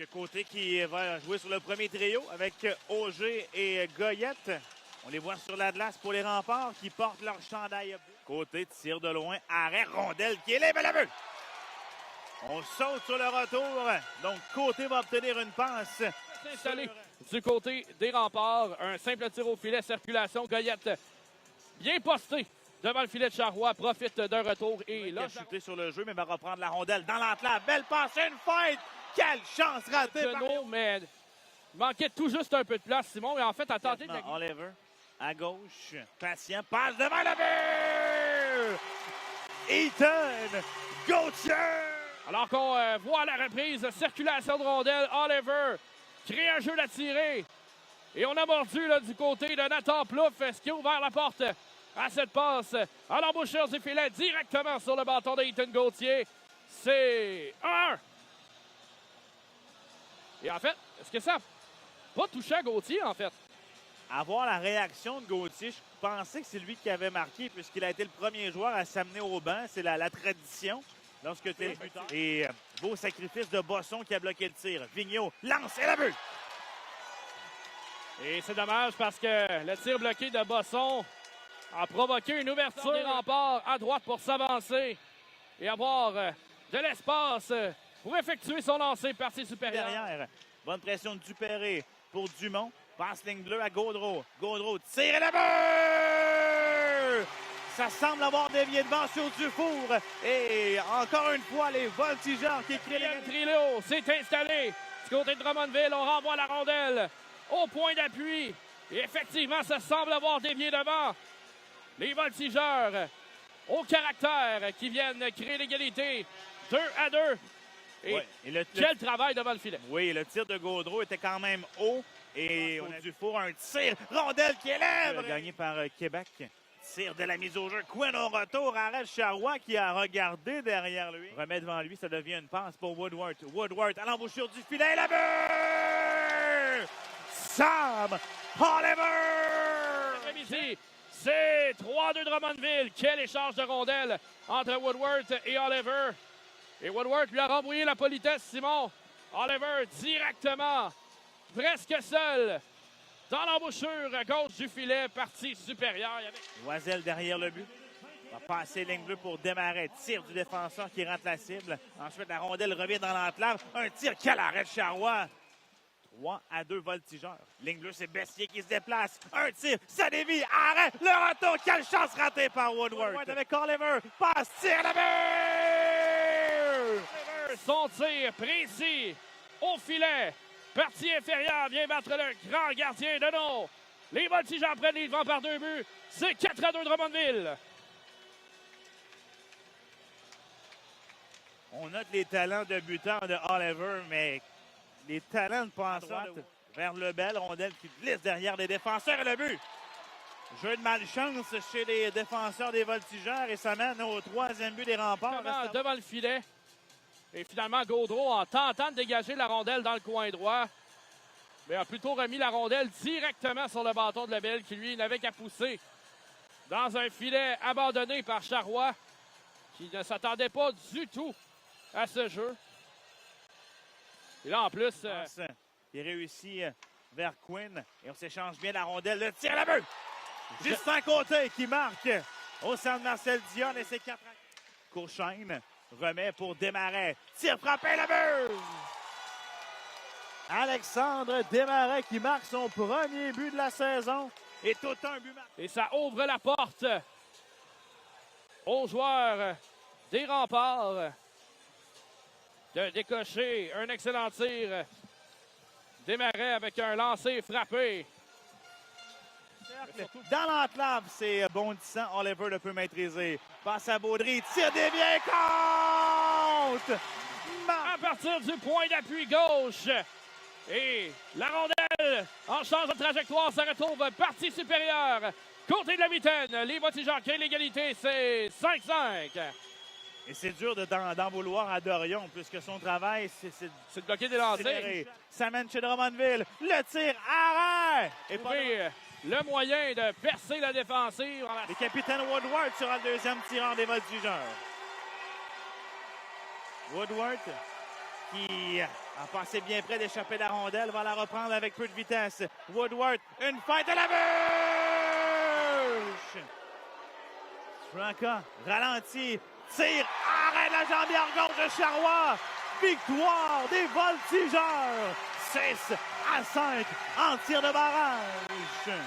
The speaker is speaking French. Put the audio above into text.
Côté qui va jouer sur le premier trio avec Auger et Goyette. On les voit sur la glace pour les remparts qui portent leur chandail. Côté tire de loin, arrêt, rondelle qui élève à la vue. On saute sur le retour. Donc Côté va obtenir une passe. Installé du côté des remparts. Un simple tir au filet, circulation. Goyette bien posté devant le filet de Charrois. Profite d'un retour. Et là, chuté sur le jeu, mais va reprendre la rondelle dans l'enclave. Belle passe, une fight. Quelle chance ratée par... mais il manquait tout juste un peu de place, Simon. Et en fait, a tenté de... Oliver à gauche. Patient, passe devant la but! Ethan Gauthier! Alors qu'on voit la reprise, circulation de rondelle, Oliver crée un jeu d'attirer. Et on a mordu là, du côté de Nathan Plouffe, ce qui a ouvert la porte à cette passe. À l'embouchure du filet, directement sur le bâton d'Ethan Gauthier. C'est 1. Et en fait, est-ce que ça n'a pas touché à Gauthier, en fait? À voir la réaction de Gauthier, je pensais que c'est lui qui avait marqué puisqu'il a été le premier joueur à s'amener au banc. C'est la tradition lorsque tu es le buteur. Et beau sacrifice de Bosson qui a bloqué le tir. Vigneault lance et la but! Et c'est dommage parce que le tir bloqué de Bosson a provoqué une ouverture des remparts à droite pour s'avancer et avoir de l'espace pour effectuer son lancer partie supérieure. Derrière, bonne pression de Dupéré pour Dumont. Passe ligne bleue à Gaudreau. Gaudreau tire et la but! Ça semble avoir dévié devant sur Dufour. Et encore une fois, les voltigeurs qui créent le trio s'est installé du côté de Drummondville. On renvoie la rondelle au point d'appui. Et effectivement, ça semble avoir dévié devant. Les voltigeurs au caractère qui viennent créer l'égalité. 2-2. Et, quel travail devant le filet. Oui, le tir de Gaudreau était quand même haut. Et on a Dufour, un tir, rondelle qui élève. Gagné par Québec. Tir de la mise au jeu. Quinn au retour. Arrête Charrois qui a regardé derrière lui. Remet devant lui, ça devient une passe pour Woodward. Woodward à l'embouchure du filet. La but! Sam Oliver! C'est 3-2 Drummondville. Quel échange de rondelles entre Woodward et Oliver. Et Woodward lui a renvoyé la politesse, Simon. Oliver directement, presque seul, dans l'embouchure à gauche du filet, partie supérieure. Loisel derrière le but. Va passer ligne bleue pour démarrer. Tir du défenseur qui rentre la cible. Ensuite, la rondelle revient dans l'enclave. Un tir, quel arrêt de Charrois. 3-2 voltigeurs. Ligne bleue, c'est Bessier qui se déplace. Un tir, ça dévie. Arrêt, le retour. Quelle chance ratée par Woodward. Avec Oliver. Passe, tire, la but! Son tir précis au filet. Partie inférieure vient battre le grand gardien de nom. Les voltigeurs prennent les devants par 2 buts. C'est 4-2 Drummondville. On note les talents de buteur de Oliver, mais les talents de passeur vers Lebel. Rondelle qui glisse derrière les défenseurs et le but. Jeu de malchance chez les défenseurs des voltigeurs et ça mène au 3e but des remparts. Devant le filet. Et finalement, Gaudreau, en tentant de dégager la rondelle dans le coin droit, mais a plutôt remis la rondelle directement sur le bâton de Lebel qui, lui, n'avait qu'à pousser dans un filet abandonné par Charrois qui ne s'attendait pas du tout à ce jeu. Et là, en plus... il réussit vers Quinn et on s'échange bien la rondelle. Le tir à la but! Justin Côté qui marque au centre Marcel Dion et ses 4 Courchaine remet pour Desmarais. Tir frappé, la but! Alexandre Desmarais qui marque son premier but de la saison. Et tout un but marqué. Et ça ouvre la porte aux joueurs des remparts de décocher un excellent tir. Desmarais avec un lancer frappé. Dans l'enclave, c'est bondissant. Oliver le peut maîtriser. Passe à Baudry. Tire dévié. Compte! À partir du point d'appui gauche. Et la rondelle en change de trajectoire se retrouve partie supérieure. Côté de la mitaine, les voltigeurs créent l'égalité. C'est 5-5. Et c'est dur d'en vouloir à Dorion, puisque son travail, c'est de bloquer des lancers. Ça mène chez Drummondville. Le tir, arrêt! Et le moyen de percer la défensive. Le capitaine Woodward sera le deuxième tireur des voltigeurs. Woodward qui a passé bien près d'échapper la rondelle, va la reprendre avec peu de vitesse. Woodward, une feinte de la bûche! Franca ralentit, tire, arrête la jambière gauche de Charrois. Victoire des Voltigeurs, 6-5 en tir de barrage.